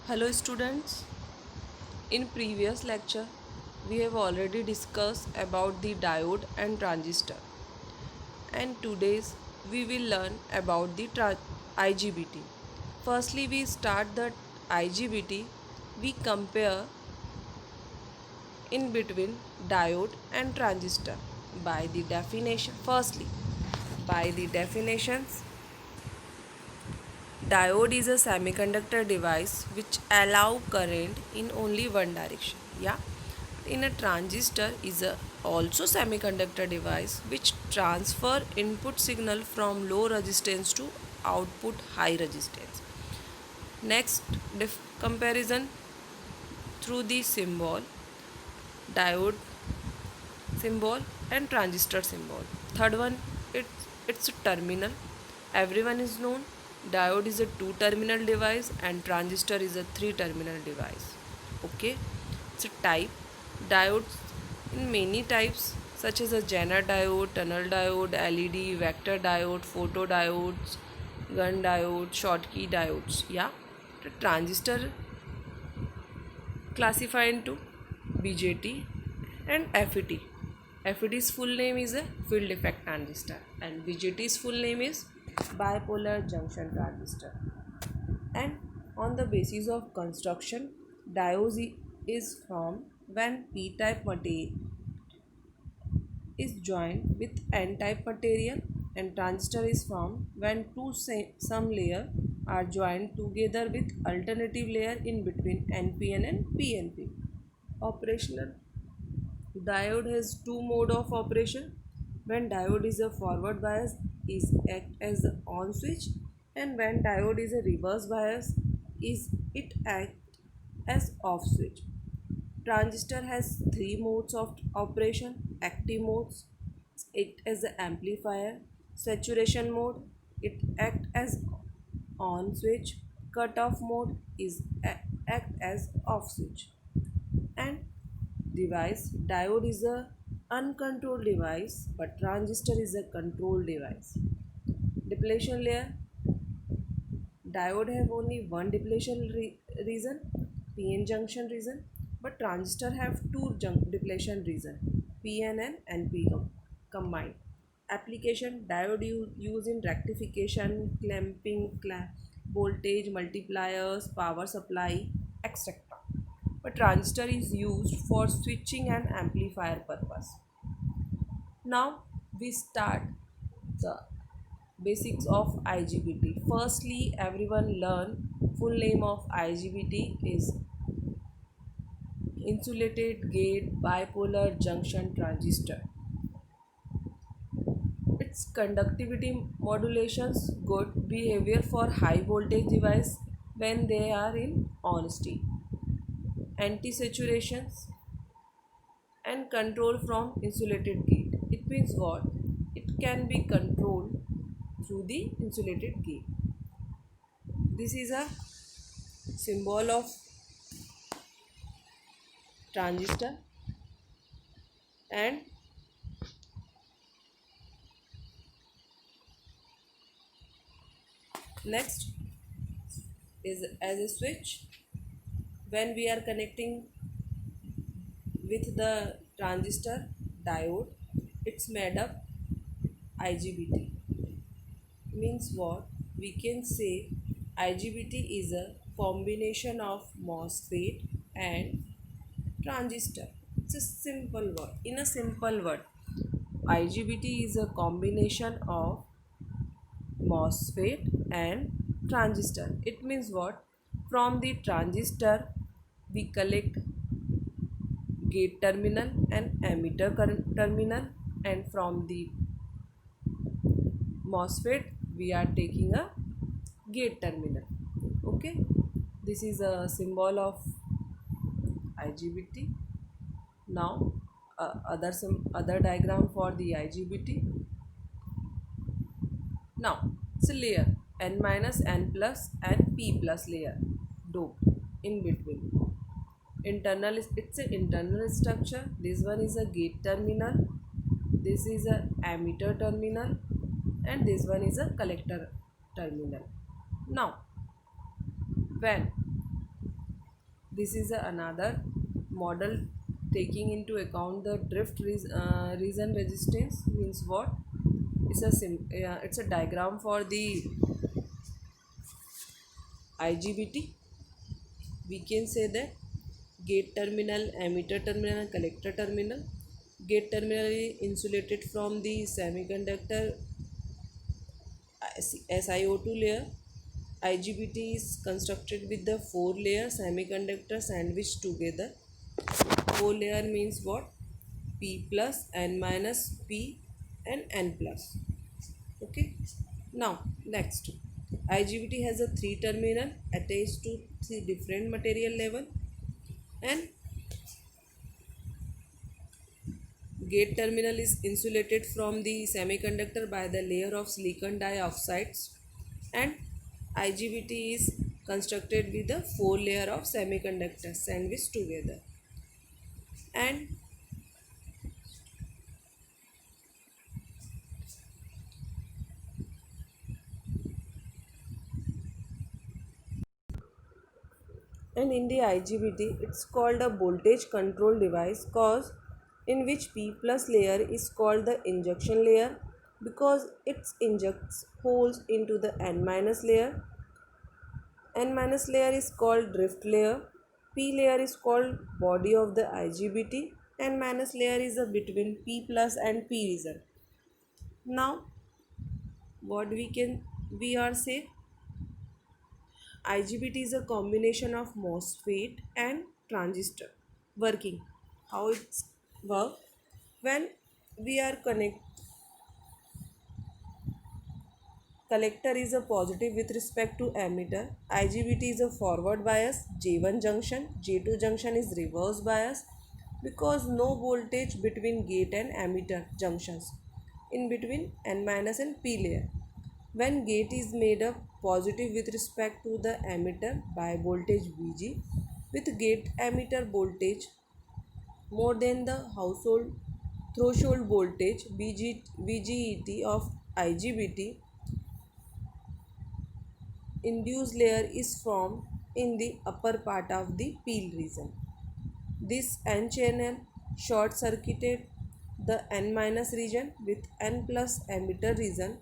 Hello students. In previous lecture we have already discussed about the diode and transistor, and today's we will learn about the IGBT. Firstly we start the IGBT. We compare in between diode and transistor by the definition. Firstly, by the definitions, diode is a semiconductor device which allow current in only one direction. Yeah. In a transistor is a also semiconductor device which transfer input signal from low resistance to output high resistance. Next, comparison through the symbol, diode symbol and transistor symbol. Third one, it's a terminal. Everyone is known. Diode is a two terminal device and transistor is a three terminal device. Okay, it's a type. Diodes in many types such as a Zener diode, tunnel diode, LED, vector diode, photodiodes, gun diode, Schottky diodes. Yeah, the transistor classified into BJT and FET. FET's full name is a field effect transistor and BJT's full name is bipolar junction transistor. And on the basis of construction, diode is formed when p-type material is joined with n-type material, and transistor is formed when some layer are joined together with alternative layer in between NPN and PNP. Operational, diode has two mode of operation. When diode is a forward bias, is act as the on switch, and when diode is a reverse bias, is it act as off switch. Transistor has three modes of operation. Active modes, it as an amplifier. Saturation mode, it act as on switch. Cutoff mode is act as off switch. And device, diode is a uncontrolled device but transistor is a controlled device. Depletion layer, diode have only one depletion region, PN junction region, but transistor have two depletion region, PN and NP combined. Application, diode used in rectification, clamping, voltage multipliers, power supply, etc. But transistor is used for switching and amplifier purpose. Now we start the basics of IGBT. Firstly, everyone learn full name of IGBT is insulated gate bipolar junction transistor. Its conductivity modulations good behavior for high voltage device when they are in on state. Anti-saturations and control from insulated gate. It means what? It can be controlled through the insulated gate. This is a symbol of transistor. And next is as a switch. When we are connecting with the transistor diode, it's made up IGBT. Means what? We can say IGBT is a combination of MOSFET and transistor. It's a simple word. In a simple word, IGBT is a combination of MOSFET and transistor. It means what? From the transistor, we collect gate terminal and emitter current terminal, and from the MOSFET, we are taking a gate terminal. Okay, this is a symbol of IGBT. Now, some other diagram for the IGBT. Now, it's a layer n minus n plus and p plus layer doped in between. Internal is, it's an internal structure. This one is a gate terminal. This is a emitter terminal, and this one is a collector terminal. Now, when This is another model taking into account the drift region resistance. Means what? It's a diagram for the IGBT. We can say that gate terminal, emitter terminal and collector terminal. Gate terminal is insulated from the semiconductor SiO2 layer. IGBT is constructed with the 4-layer semiconductor sandwiched together. 4-layer means what? P plus, N minus, P and N plus. Okay. Now next, IGBT has a 3 terminal attached to 3 different material level, and gate terminal is insulated from the semiconductor by the layer of silicon dioxides, and IGBT is constructed with a 4-layer of semiconductors sandwiched together. And in the IGBT, it's called a voltage control device, cause in which P plus layer is called the injection layer because it injects holes into the N minus layer. N minus layer is called drift layer. P layer is called body of the IGBT. N minus layer is a between P plus and P region. Now, what we are say? IGBT is a combination of MOSFET and transistor working. How it's work? When we are collector is a positive with respect to emitter. IGBT is a forward bias. J1 junction, J2 junction is reverse bias because no voltage between gate and emitter junctions in between N minus and P layer. When gate is made up positive with respect to the emitter by voltage Vg with gate emitter voltage more than the household threshold voltage VGET of IGBT, induced layer is formed in the upper part of the peel region. This N channel short circuited the N minus region with N plus emitter region.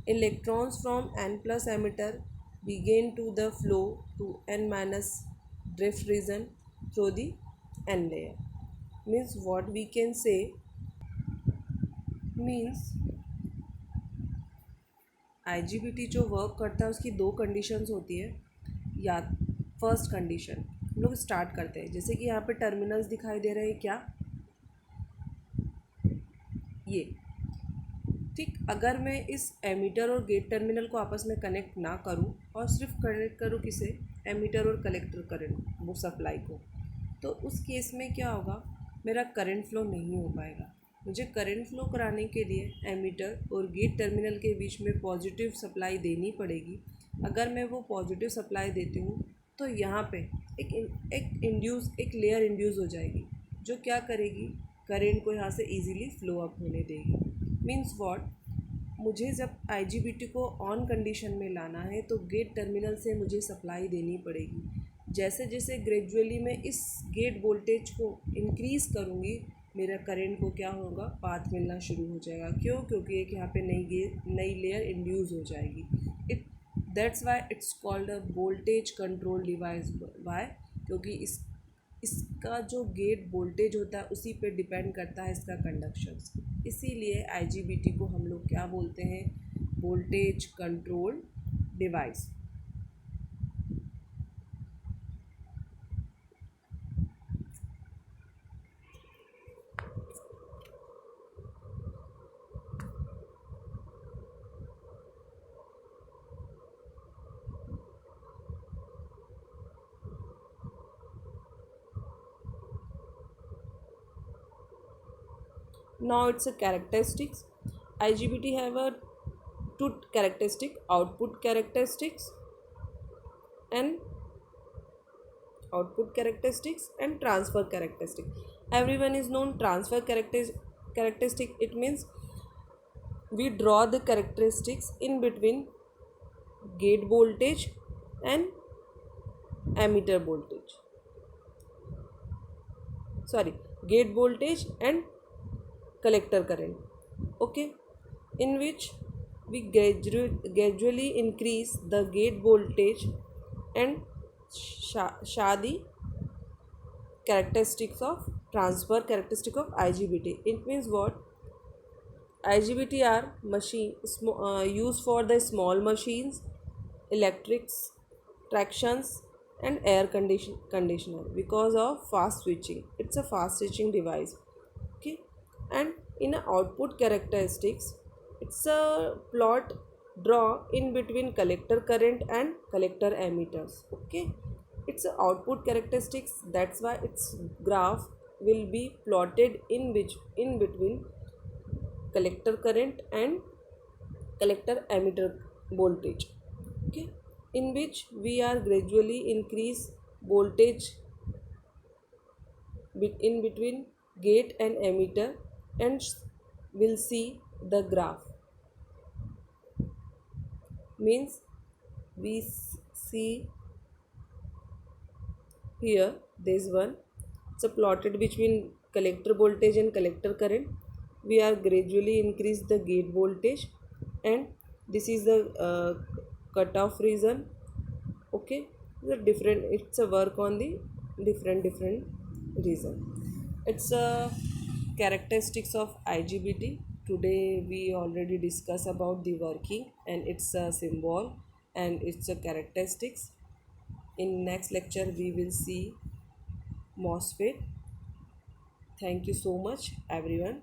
Electrons from N plus emitter begin to the flow to N minus drift region through the N layer. Means what we can say means IGBT जो work करता है उसकी 2 conditions होती है. या first condition हम लोग start करते हैं. जैसे कि यहाँ पे टर्मिनल्स दिखाई दे रहे हैं क्या, ये ठीक. अगर मैं इस एमीटर और गेट टर्मिनल को आपस में कनेक्ट ना करूं और सिर्फ कनेक्ट करूं किसे, एमीटर और कलेक्टर करंट वो सप्लाई को, तो उस केस में क्या होगा, मेरा करंट फ्लो नहीं हो पाएगा. मुझे करंट फ्लो कराने के लिए एमीटर और गेट टर्मिनल के बीच में पॉजिटिव सप्लाई देनी पड़ेगी. अगर मैं वो पॉजिटिव सप्लाई देती हूँ तो यहाँ पे एक लेयर इंड्यूस हो जाएगी जो क्या करेगी, करंट को यहाँ से इजीली फ्लो अप होने देगी. मीन्स व्हाट, मुझे जब IGBT को ऑन कंडीशन में लाना है तो गेट टर्मिनल से मुझे सप्लाई देनी पड़ेगी. जैसे जैसे ग्रेजुअली मैं इस गेट वोल्टेज को इंक्रीज़ करूँगी, मेरा करंट को क्या होगा, पाथ मिलना शुरू हो जाएगा. क्यों? क्योंकि एक यहाँ पे नई लेयर इंड्यूस हो जाएगी. That's why it's called a voltage control device. Why? क्योंकि इसका जो गेट वोल्टेज होता है उसी पे डिपेंड करता है इसका कंडक्शंस. इसीलिए IGBT को हम लोग क्या बोलते हैं, voltage control device. Now it's a characteristics. IGBT have a 2 characteristic, output characteristics and transfer characteristic. Everyone is known transfer characteristic. It means we draw the characteristics in between gate voltage and emitter voltage. sorry, gate voltage and collector current. Okay, in which we gradually increase the gate voltage and shadi characteristics of transfer characteristic of IGBT. It means what? IGBT are used for the small machines, electrics, tractions, and air conditioner because of fast switching. It's a fast switching device. Okay, and in a output characteristics, it's a plot draw in between collector current and collector emitters. Okay, it's a output characteristics. That's why its graph will be plotted in between collector current and collector emitter voltage. Okay, in which we are gradually increase voltage in between gate and emitter, and will see the graph. Means we see here this one, it's a plotted between collector voltage and collector current. We are gradually increase the gate voltage, and this is the cutoff region. Okay, the different, it's a work on the different reason. It's a characteristics of IGBT. Today we already discuss about the working and its a symbol and its a characteristics. In next lecture we will see MOSFET. Thank you so much everyone.